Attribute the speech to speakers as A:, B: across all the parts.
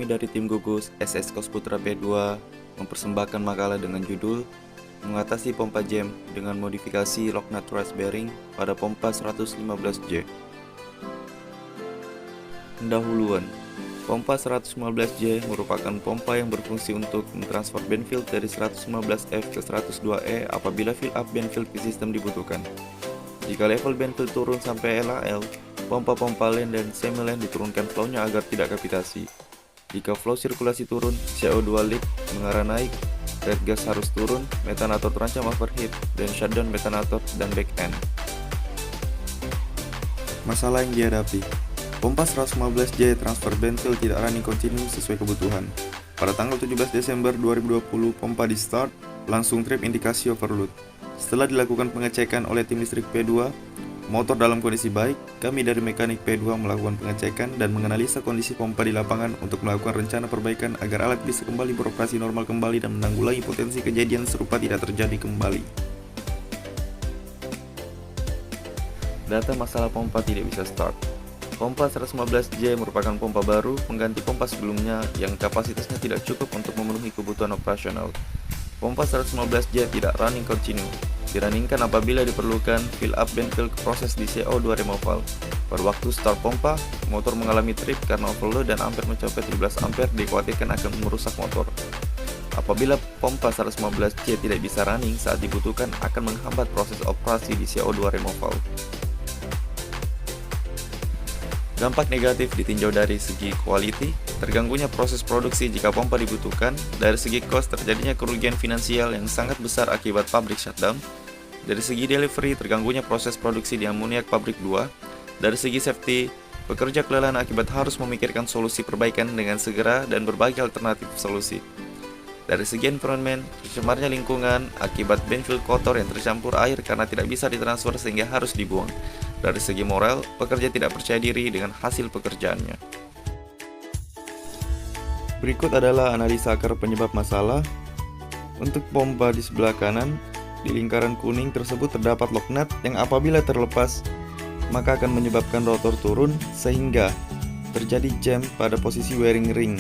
A: Kami dari tim gugus SS Kos Putra P2 mempersembahkan makalah dengan judul Mengatasi pompa jam dengan modifikasi Locknut Thrust Bearing pada pompa 115J. Pendahuluan. Pompa 115J merupakan pompa yang berfungsi untuk mentransfer band field dari 115F ke 102E apabila fill up band field ke sistem dibutuhkan. Jika level band field turun sampai LAL, pompa-pompa lane dan semi-lane diturunkan flow-nya agar tidak kapitasi. Jika flow sirkulasi turun, CO2 leak mengarah naik, red gas harus turun, metanator terancam overheat, dan shutdown metanator dan back end. Masalah yang dihadapi. Pompa 115J transfer band field tidak running continue sesuai kebutuhan. Pada tanggal 17 Desember 2020, pompa di start, langsung trip indikasi overload. Setelah dilakukan pengecekan oleh tim listrik P2, motor dalam kondisi baik, kami dari mekanik P2 melakukan pengecekan dan menganalisa kondisi pompa di lapangan untuk melakukan rencana perbaikan agar alat bisa kembali beroperasi normal kembali dan menanggulangi potensi kejadian serupa tidak terjadi kembali. Data masalah pompa tidak bisa start. Pompa 115J merupakan pompa baru pengganti pompa sebelumnya yang kapasitasnya tidak cukup untuk memenuhi kebutuhan operasional. Pompa 115J tidak running continue. Dirunningkan apabila diperlukan fill up band field proses di CO2 removal. Pada waktu start pompa, motor mengalami trip karena overload dan ampere mencapai 17 ampere dikhawatirkan akan merusak motor. Apabila pompa 115J tidak bisa running saat dibutuhkan akan menghambat proses operasi di CO2 removal. Dampak negatif ditinjau dari segi quality, terganggunya proses produksi jika pompa dibutuhkan, dari segi cost terjadinya kerugian finansial yang sangat besar akibat pabrik shutdown, dari segi delivery terganggunya proses produksi di amoniak pabrik 2, dari segi safety, pekerja kelelahan akibat harus memikirkan solusi perbaikan dengan segera dan berbagai alternatif solusi. Dari segi environment, tercemarnya lingkungan akibat band field kotor yang tercampur air karena tidak bisa ditransfer sehingga harus dibuang. Dari segi moral, pekerja tidak percaya diri dengan hasil pekerjaannya. Berikut adalah analisa akar penyebab masalah. Untuk pompa di sebelah kanan, di lingkaran kuning tersebut terdapat lock nut yang apabila terlepas, maka akan menyebabkan rotor turun sehingga terjadi jam pada posisi wearing ring.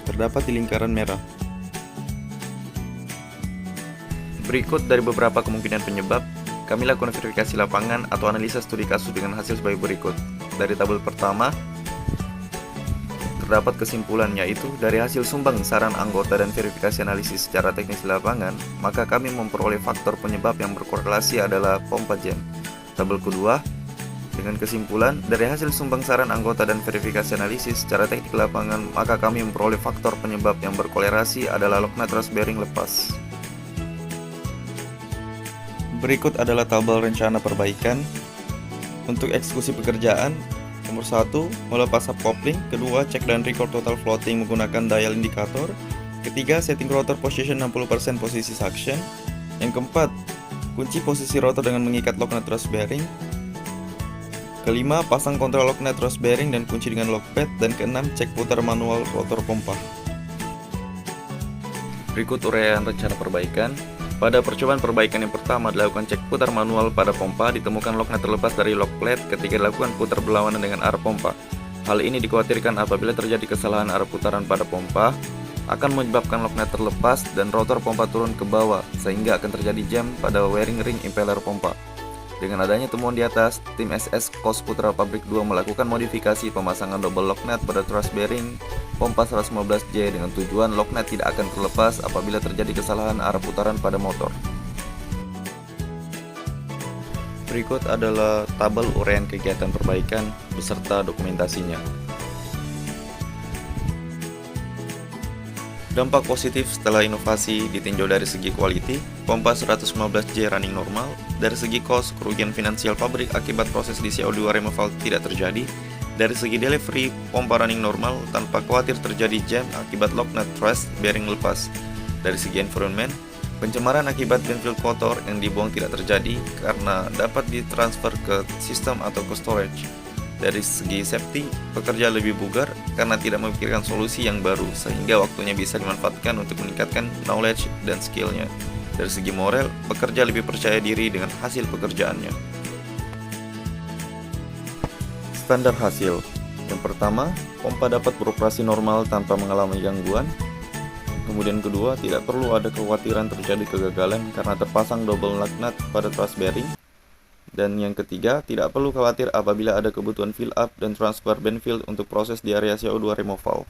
A: Terdapat di lingkaran merah. Berikut dari beberapa kemungkinan penyebab, kami lakukan verifikasi lapangan atau analisa studi kasus dengan hasil sebagai berikut. Dari tabel pertama, terdapat kesimpulan yaitu dari hasil sumbang saran anggota dan verifikasi analisis secara teknis di lapangan, maka kami memperoleh faktor penyebab yang berkorelasi adalah pompa jam. Tabel kedua, dengan kesimpulan dari hasil sumbang saran anggota dan verifikasi analisis secara teknik di lapangan, maka kami memperoleh faktor penyebab yang berkorelasi adalah Locknut Thrust Bearing lepas. Berikut adalah tabel rencana perbaikan. Untuk eksekusi pekerjaan, nomor 1, melepas subcoupling. Kedua, cek dan record total floating menggunakan dial indikator. Ketiga, setting rotor position 60% posisi suction. Yang keempat, kunci posisi rotor dengan mengikat Locknut Thrust Bearing. Kelima, pasang kontrol Locknut Thrust Bearing dan kunci dengan lockpad. Dan keenam, cek putar manual rotor pompa. Berikut uraian rencana perbaikan. Pada percobaan perbaikan yang pertama dilakukan cek putar manual pada pompa, ditemukan locknut terlepas dari lock plate ketika dilakukan putar berlawanan dengan arah pompa. Hal ini dikhawatirkan apabila terjadi kesalahan arah putaran pada pompa, akan menyebabkan locknut terlepas dan rotor pompa turun ke bawah, sehingga akan terjadi jam pada wearing ring impeller pompa. Dengan adanya temuan di atas, tim SS Kos Putra Pabrik 2 melakukan modifikasi pemasangan double locknut pada thrust bearing pompa 115J dengan tujuan locknut tidak akan terlepas apabila terjadi kesalahan arah putaran pada motor. Berikut adalah tabel uraian kegiatan perbaikan beserta dokumentasinya. Dampak positif setelah inovasi ditinjau dari segi quality, pompa 115J running normal. Dari segi cost, kerugian finansial pabrik akibat proses di CO2 removal tidak terjadi. Dari segi delivery, pompa running normal tanpa khawatir terjadi jam akibat Locknut Thrust Bearing lepas. Dari segi environment, pencemaran akibat band field kotor yang dibuang tidak terjadi karena dapat ditransfer ke sistem atau ke storage. Dari segi safety, pekerja lebih bugar karena tidak memikirkan solusi yang baru sehingga waktunya bisa dimanfaatkan untuk meningkatkan knowledge dan skillnya. Dari segi moral, pekerja lebih percaya diri dengan hasil pekerjaannya. Standar hasil. Yang pertama, pompa dapat beroperasi normal tanpa mengalami gangguan. Kemudian kedua, tidak perlu ada kekhawatiran terjadi kegagalan karena terpasang double lug nut pada truss bearing. Dan yang ketiga, tidak perlu khawatir apabila ada kebutuhan fill up dan transfer band field untuk proses di area CO2 removal.